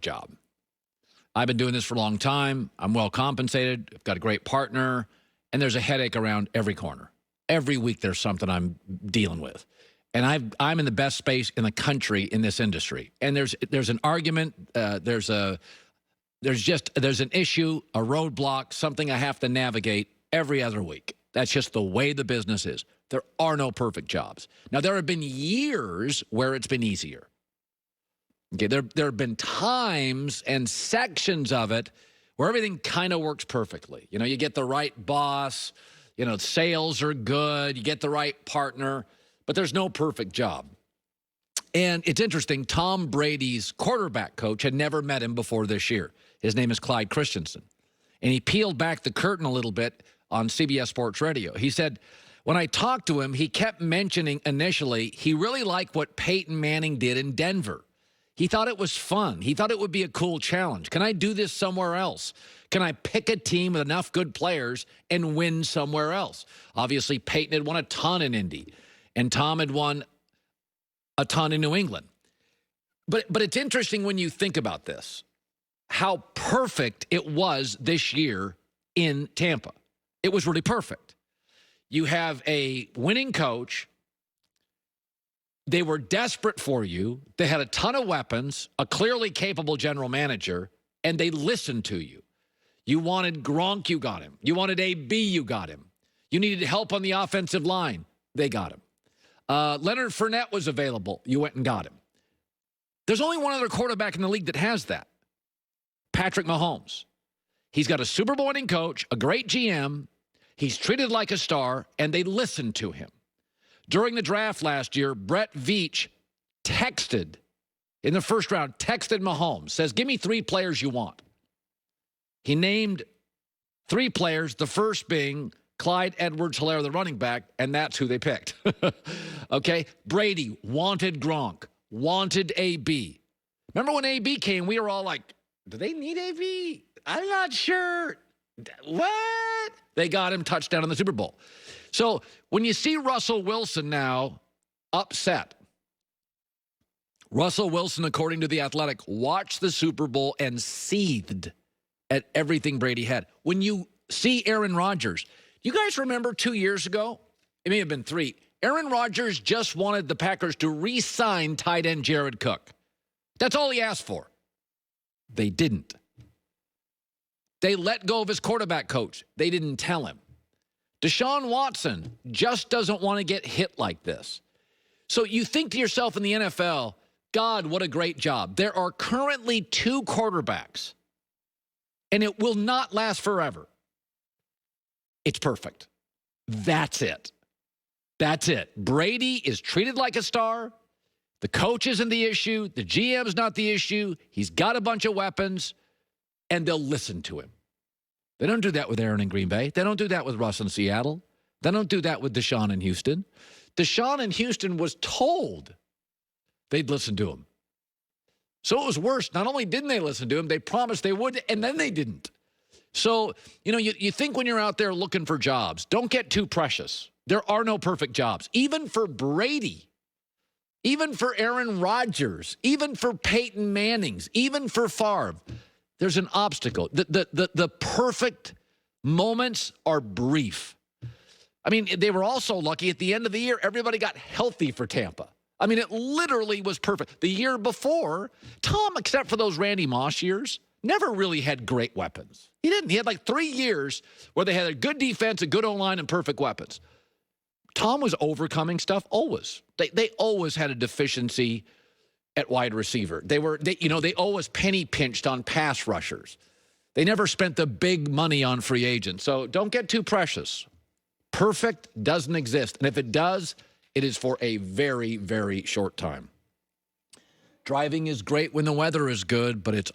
job. I've been doing this for a long time. I'm well compensated. I've got a great partner, and there's a headache around every corner. Every week there's something I'm dealing with. And I'm in the best space in the country in this industry. And there's an argument, there's an issue, a roadblock, something I have to navigate every other week. That's just the way the business is. There are no perfect jobs. Now, there have been years where it's been easier. Okay, there have been times and sections of it where everything kind of works perfectly. You know, you get the right boss, you know, sales are good, you get the right partner, but there's no perfect job. And it's interesting, Tom Brady's quarterback coach had never met him before this year. His name is Clyde Christensen. And he peeled back the curtain a little bit on CBS Sports Radio. He said, when I talked to him, he kept mentioning initially he really liked what Peyton Manning did in Denver. He thought it was fun. He thought it would be a cool challenge. Can I do this somewhere else? Can I pick a team with enough good players and win somewhere else? Obviously, Peyton had won a ton in Indy, and Tom had won a ton in New England. But it's interesting when you think about this, how perfect it was this year in Tampa. It was really perfect. You have a winning coach. They were desperate for you. They had a ton of weapons, a clearly capable general manager, and they listened to you. You wanted Gronk, you got him. You wanted AB, you got him. You needed help on the offensive line. They got him. Leonard Fournette was available. You went and got him. There's only one other quarterback in the league that has that, Patrick Mahomes. He's got a Super Bowl winning coach, a great GM. He's treated like a star, and they listened to him. During the draft last year, Brett Veach texted, in the first round, texted Mahomes, says, give me 3 players you want. He named 3 players, the first being Clyde Edwards-Helaire, the running back, and that's who they picked. Okay? Brady wanted Gronk, wanted AB. Remember when AB came, we were all like, do they need AB? I'm not sure. What? They got him touchdown in the Super Bowl. So when you see Russell Wilson now upset, Russell Wilson, according to The Athletic, watched the Super Bowl and seethed at everything Brady had. When you see Aaron Rodgers, you guys remember 2 years ago? It may have been 3. Aaron Rodgers just wanted the Packers to re-sign tight end Jared Cook. That's all he asked for. They didn't. They let go of his quarterback coach. They didn't tell him. Deshaun Watson just doesn't want to get hit like this. So you think to yourself in the NFL, God, what a great job. There are currently 2 quarterbacks, and it will not last forever. It's perfect. That's it. That's it. Brady is treated like a star. The coach isn't the issue. The GM's not the issue. He's got a bunch of weapons, and they'll listen to him. They don't do that with Aaron in Green Bay. They don't do that with Russ in Seattle. They don't do that with Deshaun in Houston. Deshaun in Houston was told they'd listen to him. So it was worse. Not only didn't they listen to him, they promised they would, and then they didn't. So, you know, you think when you're out there looking for jobs, don't get too precious. There are no perfect jobs. Even for Brady, even for Aaron Rodgers, even for Peyton Mannings, even for Favre, there's an obstacle. The perfect moments are brief. I mean, they were also lucky at the end of the year, everybody got healthy for Tampa. I mean, it literally was perfect. The year before, Tom, except for those Randy Moss years, never really had great weapons. He didn't. He had like 3 years where they had a good defense, a good O-line, and perfect weapons. Tom was overcoming stuff always. They always had a deficiency at wide receiver. They always penny pinched on pass rushers. They never spent the big money on free agents. So don't get too precious. Perfect doesn't exist. And if it does, it is for a very, very short time. Driving is great when the weather is good, but it's